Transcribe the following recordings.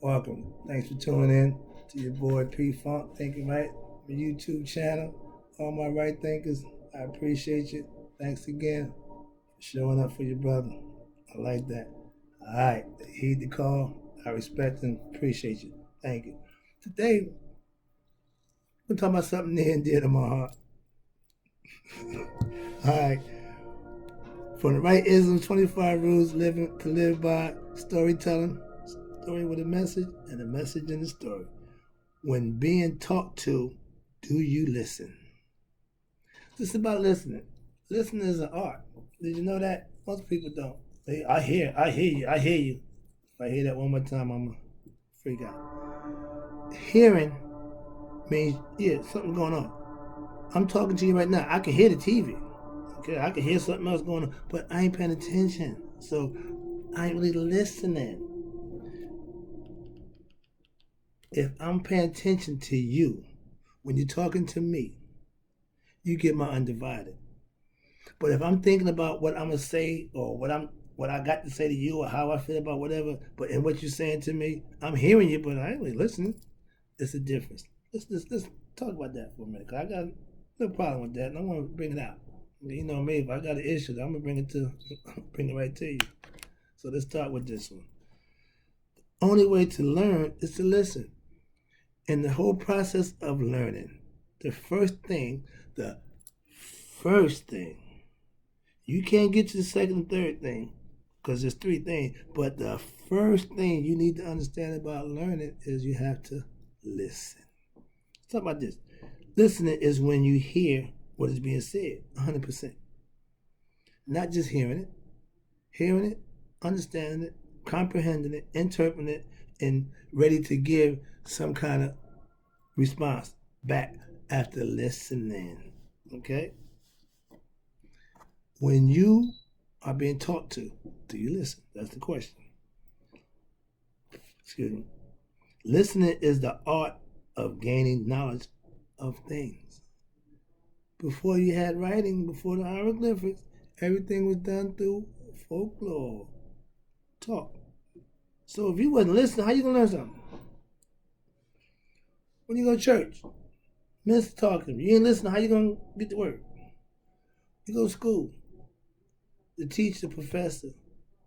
Welcome. Thanks for tuning in to your boy P-Funk, Thinking Right, my YouTube channel. All my right thinkers, I appreciate you. Thanks again for showing up for your brother. I like that. All right, heed the call. I respect and appreciate you. Thank you. Today, we're talking about something near and dear to my heart. All right. From the right isms, 25 rules living to live by, storytelling, story with a message, and a message in the story. When being talked to, do you listen? It's about listening. Listening is an art. Did you know that? Most people don't. I hear you. If I hear that one more time, I'm gonna freak out. Hearing means, yeah, something going on. I'm talking to you right now. I can hear the TV. Okay, I can hear something else going on, but I ain't paying attention. So I ain't really listening. If I'm paying attention to you when you're talking to me, you get my undivided. But if I'm thinking about what I'm gonna say or what I got to say to you or how I feel about whatever, but in what you're saying to me, I'm hearing you, but I ain't really listening. It's a difference. Let's talk about that for a minute. Cause I got no problem with that, and I want to bring it out. You know me, if I got an issue, I'm gonna bring it right to you. So let's start with this one. Only way to learn is to listen. In the whole process of learning, the first thing, you can't get to the second and third thing because there's three things, but the first thing you need to understand about learning is you have to listen. Let's talk about this. Listening is when you hear what is being said, 100%. Not just hearing it, understanding it, comprehending it, interpreting it, and ready to give some kind of response back after listening. Okay? When you are being talked to, do you listen? That's the question. Excuse me. Listening is the art of gaining knowledge of things. Before you had writing, before the hieroglyphics, everything was done through folklore, talk. So if you wasn't listening, how you gonna learn something? When you go to church, minister talking, you ain't listening, how you gonna get to work? You go to school, the teacher, the professor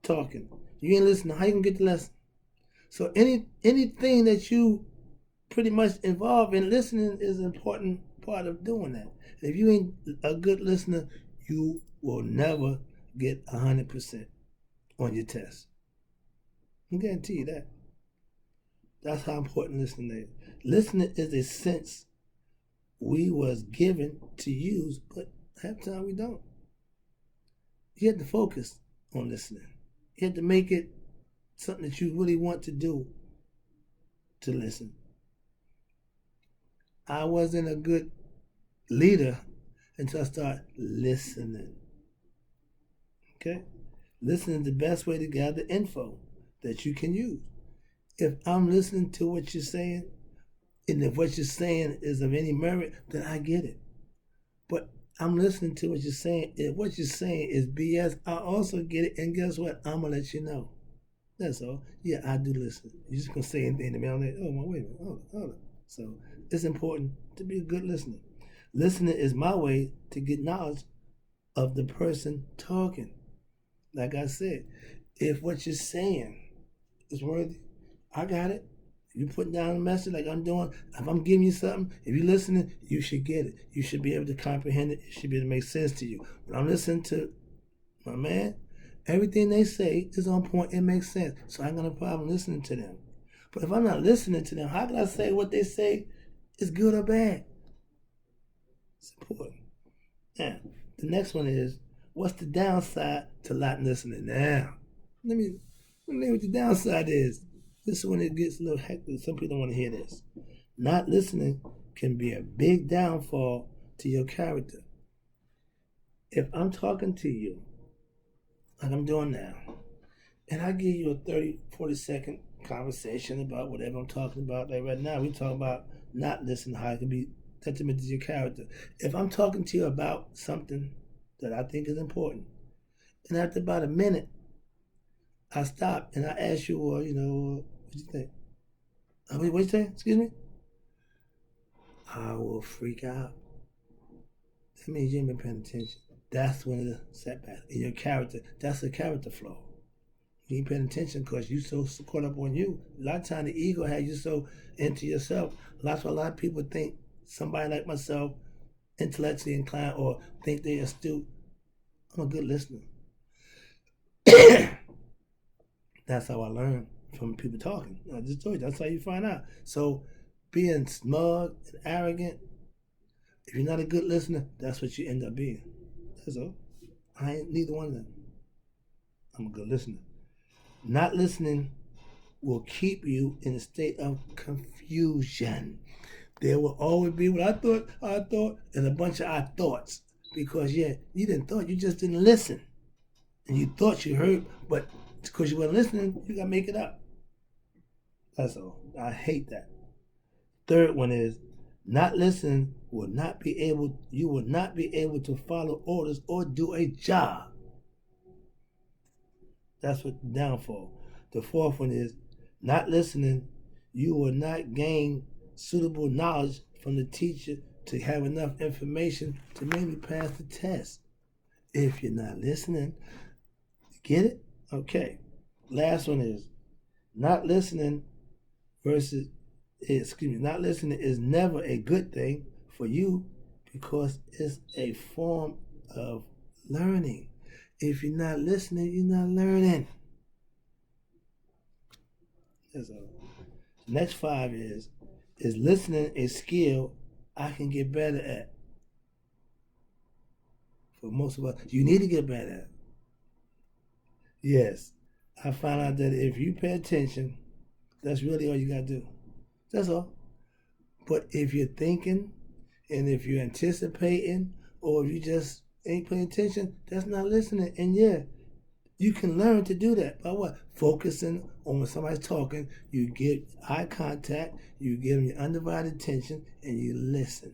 talking, you ain't listening, how you gonna get the lesson? So anything that you pretty much involved in, listening is an important part of doing that. If you ain't a good listener, you will never get 100% on your test. I guarantee you that. That's how important listening is. Listening is a sense we was given to use, but half the time we don't. You have to focus on listening. You have to make it something that you really want to do to listen. I wasn't a good leader until I started listening. Okay? Listening is the best way to gather info that you can use. If I'm listening to what you're saying, and if what you're saying is of any merit, then I get it. But I'm listening to what you're saying. If what you're saying is BS, I also get it. And guess what? I'm going to let you know. That's all. Yeah, I do listen. You're just going to say anything to me. I'm like, oh, wait a minute. Hold on. So it's important to be a good listener. Listening is my way to get knowledge of the person talking. Like I said, if what you're saying is worthy, I got it. If you're putting down a message like I'm doing, if I'm giving you something, if you're listening, you should get it. You should be able to comprehend it. It should be able to make sense to you. When I'm listening to my man, everything they say is on point and makes sense. So I ain't got no problem listening to them. But if I'm not listening to them, how can I say what they say is good or bad? It's important. Now, the next one is, what's the downside to not listening? Now, let me know what the downside is. This is when it gets a little hectic. Some people don't want to hear this. Not listening can be a big downfall to your character. If I'm talking to you, like I'm doing now, and I give you a 30, 40-second conversation about whatever I'm talking about, like right now, we're talking about not listening, how it can be detrimental to your character. If I'm talking to you about something that I think is important, and after about a minute, I stop and I ask you, well, what do you think? What you say? Excuse me? I will freak out. That means you ain't been paying attention. That's one of the setbacks in your character. That's a character flaw. You ain't paying attention because you so caught up on you. A lot of times the ego has you so into yourself. That's why a lot of people think somebody like myself, intellectually inclined, or think they astute. I'm a good listener. That's how I learn from people talking. I just told you, that's how you find out. So being smug and arrogant, if you're not a good listener, that's what you end up being. That's all. I ain't neither one of them. I'm a good listener. Not listening will keep you in a state of confusion. There will always be what I thought, and a bunch of I thoughts. Because, yeah, you didn't thought, you just didn't listen. And you thought you heard, but because you weren't listening, you got to make it up. That's all. I hate that. Third one is not listening will not be able, you will not be able to follow orders or do a job. That's what the downfall. The fourth one is not listening, you will not gain suitable knowledge from the teacher to have enough information to maybe pass the test. If you're not listening, get it? Okay. Last one is not listening not listening is never a good thing for you because it's a form of learning. If you're not listening, you're not learning. That's all. Next 5 is listening a skill I can get better at? For most of us, you need to get better at. Yes, I found out that if you pay attention, that's really all you got to do. That's all. But if you're thinking and if you're anticipating or if you just ain't paying attention, that's not listening. And yeah, you can learn to do that by what? Focusing on when somebody's talking, you get eye contact, you give them your undivided attention, and you listen.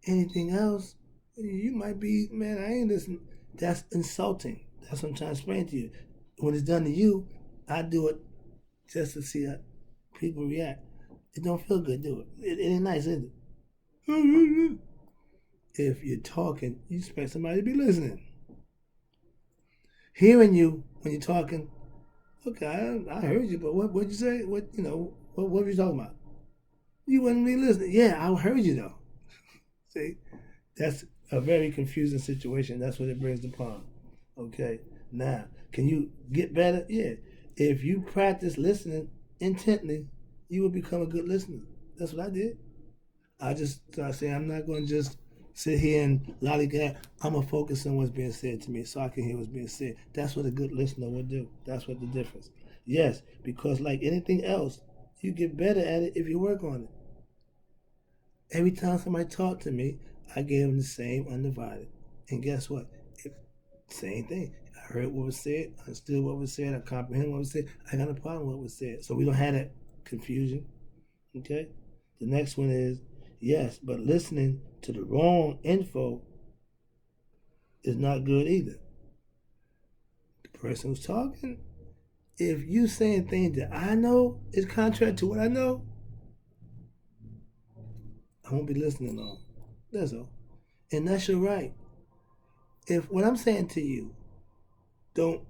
Anything else, you might be, man, I ain't listening. That's insulting. That's what I'm trying to explain to you. When it's done to you, I do it just to see how people react. It don't feel good, do it? It ain't nice, is it? If you're talking, you expect somebody to be listening. Hearing you when you're talking, okay, I heard you, but what'd you say? What were you talking about? You wasn't really listening. Yeah, I heard you though. See, that's a very confusing situation. That's what it brings upon. Okay, now can you get better? Yeah, if you practice listening intently, you will become a good listener. That's what I did. I just started saying I'm not going to just sit here and lollygag. I'm going to focus on what's being said to me so I can hear what's being said. That's what a good listener would do. That's what the difference. Yes, because like anything else, you get better at it if you work on it. Every time somebody talked to me, I gave them the same undivided. And guess what? Same thing. I heard what was said, understood what was said, I comprehended what was said. I got a problem with what was said. So we don't have that confusion. Okay? The next one is yes, but listening to the wrong info is not good either. The person who's talking, if you saying things that I know is contrary to what I know, I won't be listening on. That's all. And that's your right. If what I'm saying to you don't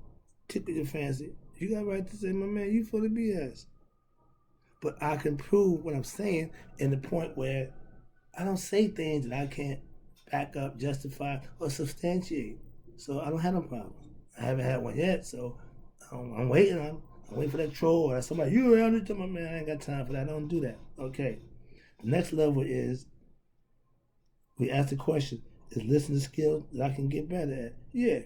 tickle your fancy, you got a right to say, my man, you full of BS. But I can prove what I'm saying in the point where I don't say things that I can't back up, justify, or substantiate. So I don't have no problem. I haven't had one yet, so I'm waiting. I'm waiting for that troll or somebody. You around it to my man. I ain't got time for that. I don't do that. Okay. The next level is we ask the question: is listening skills that I can get better at? Yeah.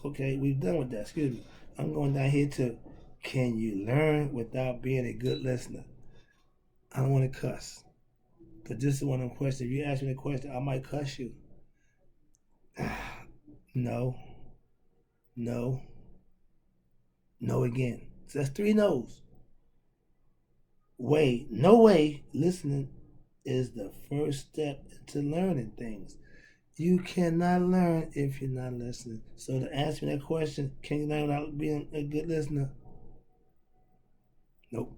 Okay, we've done with that. Excuse me. I'm going down here to can you learn without being a good listener? I don't want to cuss. But this is one of them questions. If you ask me a question, I might cuss you. No. No. No again. So that's 3 no's. No way listening is the first step to learning things. You cannot learn if you're not listening. So to answer that question, can you learn without being a good listener? Nope.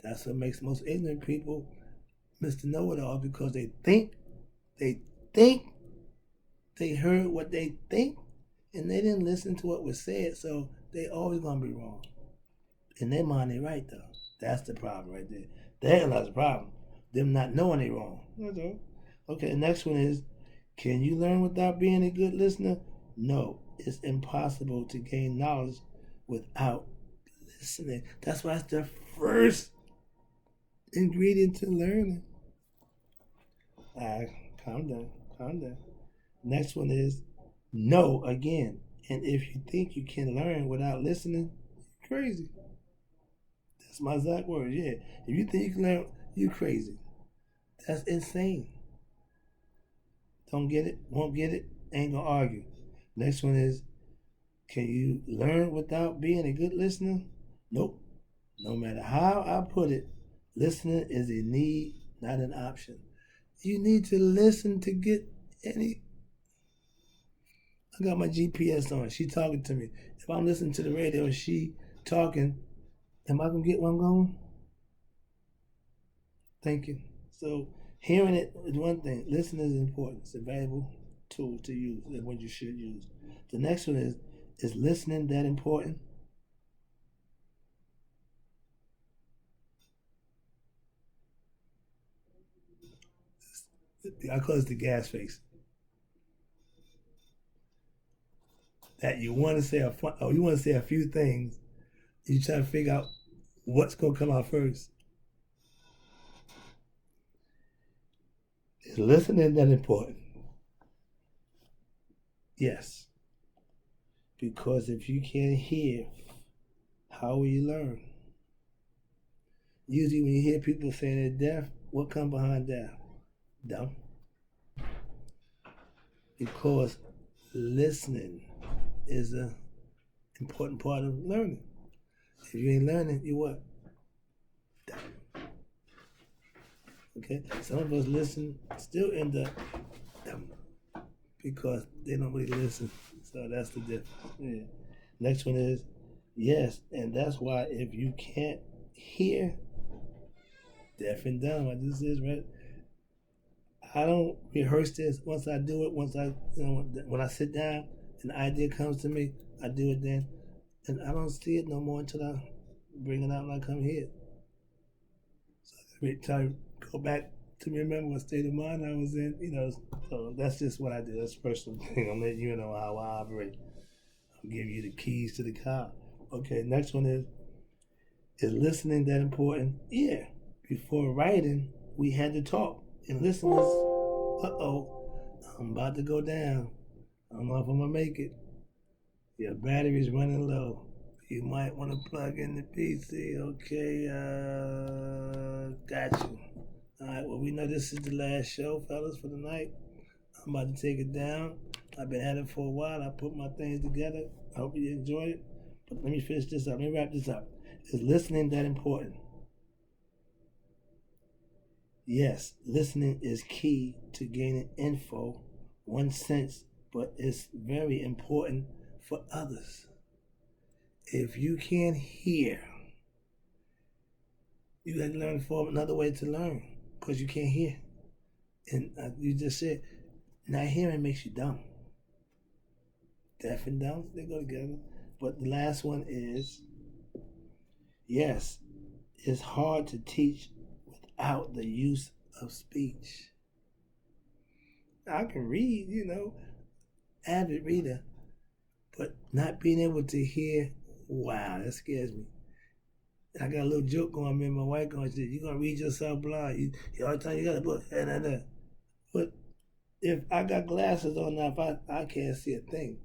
That's what makes most ignorant people Mr. Know-it-all, because they think they heard what they think, and they didn't listen to what was said, so they always gonna be wrong. In their mind, they right though. That's the problem right there. That's the problem. Them not knowing they wrong. That's all. Okay, the next one is, can you learn without being a good listener? No, it's impossible to gain knowledge without listening. That's why it's the first ingredient to learning. Calm down, calm down. Next one is no again. And if you think you can learn without listening, you're crazy. That's my exact words. Yeah. If you think you can learn, you crazy. That's insane. Don't get it, won't get it, ain't gonna argue. Next one is, can you learn without being a good listener? Nope. No matter how I put it, listening is a need, not an option. You need to listen to get any. I got my GPS on. She talking to me. If I'm listening to the radio and she talking, am I gonna get where I'm going? Thank you. So hearing it is one thing. Listening is important. It's a valuable tool to use and what you should use. The next one is listening that important? I call it the gas face. That you want to say you want to say a few things. You try to figure out what's gonna come out first. Is listening that important? Yes. Because if you can't hear, how will you learn? Usually when you hear people saying they're deaf, what comes behind deaf? Dumb. Because listening is an important part of learning. If you ain't learning, you what? Dumb. Okay? Some of us listen, still end up dumb. Because they don't really listen. So that's the difference. Yeah. Next one is, yes, and that's why if you can't hear, deaf and dumb, I just says right. I don't rehearse this. Once I do it, when I sit down and the idea comes to me, I do it then, and I don't see it no more until I bring it out and I come here. So every time I go back to remember what state of mind I was in, So that's just what I do. That's a personal thing. I'm letting you know how I operate. I'll give you the keys to the car. Okay, next one is listening that important? Yeah. Before writing, we had to talk. And listen was, I'm about to go down. I don't know if I'm going to make it. Your battery's running low. You might want to plug in the PC. Okay, got you. All right, well, we know this is the last show, fellas, for the night. I'm about to take it down. I've been at it for a while. I put my things together. I hope you enjoy it. But let me finish this up. Let me wrap this up. Is listening that important? Yes, listening is key to gaining info, one sense, but it's very important for others. If you can't hear, you got to learn for another way to learn because you can't hear. And you just said, not hearing makes you dumb. Deaf and dumb, they go together. But the last one is, yes, it's hard to teach without the use of speech. I can read, avid reader, but not being able to hear, wow, that scares me. I got a little joke going, me and my wife going, she said, you're going to read yourself blind. All the time you got a book, and. But if I got glasses on now, if I can't see a thing,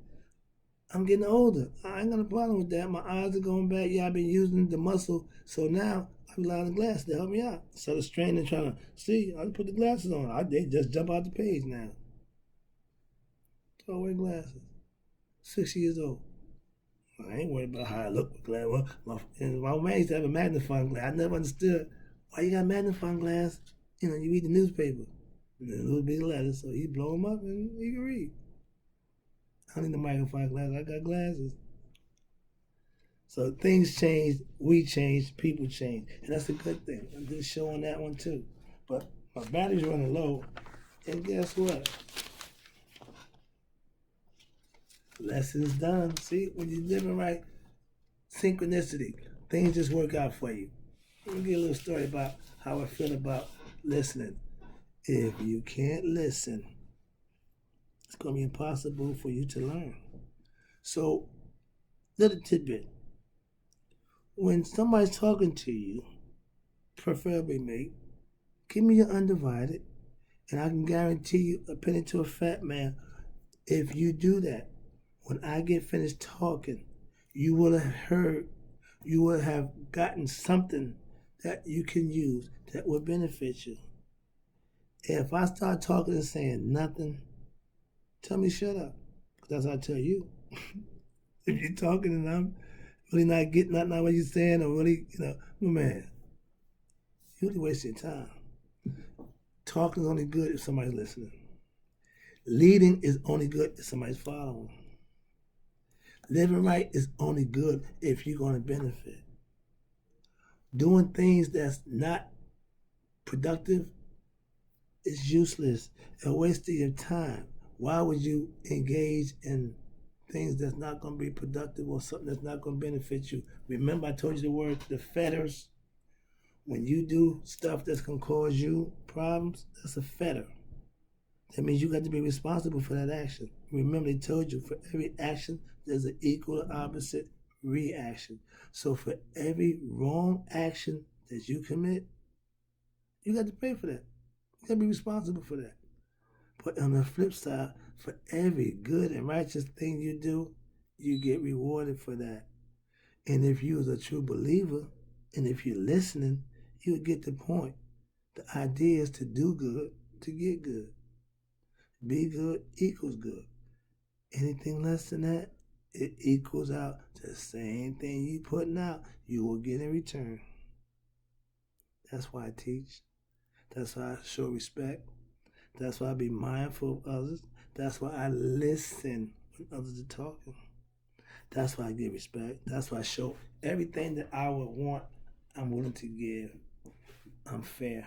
I'm getting older. I ain't got a problem with that. My eyes are going back. Yeah, I've been using the muscle, so now I rely on the glasses to help me out. Instead of straining trying to see, I put the glasses on. They just jump out the page now. So I wear glasses. 6 years old. I ain't worried about how I look with glasses. My man used to have a magnifying glass. I never understood why you got a magnifying glass. You read the newspaper. And a little big letters, so he blow them up and he can read. I don't need the magnifying glass. I got glasses. So things change, we change, people change, and that's a good thing. I'm just showing that one too. But my battery's running low, and guess what? Lessons done. See, when you're living right, synchronicity, things just work out for you. Let me give you a little story about how I feel about listening. If you can't listen, it's going to be impossible for you to learn. So, little tidbit. When somebody's talking to you, preferably me, give me your undivided, and I can guarantee you a penny to a fat man, if you do that, when I get finished talking, you will have heard, you will have gotten something that you can use that will benefit you. If I start talking and saying nothing, tell me shut up. That's what I tell you. If you're talking and I'm really not getting nothing what you're saying, or really, man, you're really wasting time. Talking is only good if somebody's listening. Leading is only good if somebody's following. Living right is only good if you're going to benefit. Doing things that's not productive is useless, a waste of your time. Why would you engage in things that's not going to be productive or something that's not going to benefit you? Remember, I told you the word, the fetters. When you do stuff that's going to cause you problems, that's a fetter. That means you got to be responsible for that action. Remember, they told you for every action, there's an equal or opposite reaction. So for every wrong action that you commit, you got to pay for that. You got to be responsible for that. But on the flip side, for every good and righteous thing you do, you get rewarded for that. And if you was a true believer, and if you're listening, you would get the point. The idea is to do good, to get good. Be good equals good. Anything less than that, it equals out to the same thing you putting out, you will get in return. That's why I teach. That's why I show respect. That's why I be mindful of others. That's why I listen when others are talking. That's why I give respect. That's why I show everything that I would want, I'm willing to give. I'm fair.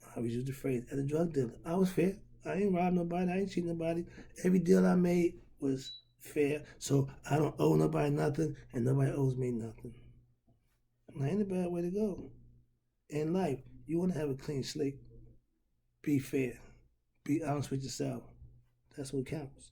I always use the phrase, as a drug dealer, I was fair. I ain't robbed nobody. I ain't cheated nobody. Every deal I made was fair. So I don't owe nobody nothing, and nobody owes me nothing. That ain't a bad way to go. In life, you want to have a clean slate. Be fair. Be honest with yourself. That's what counts.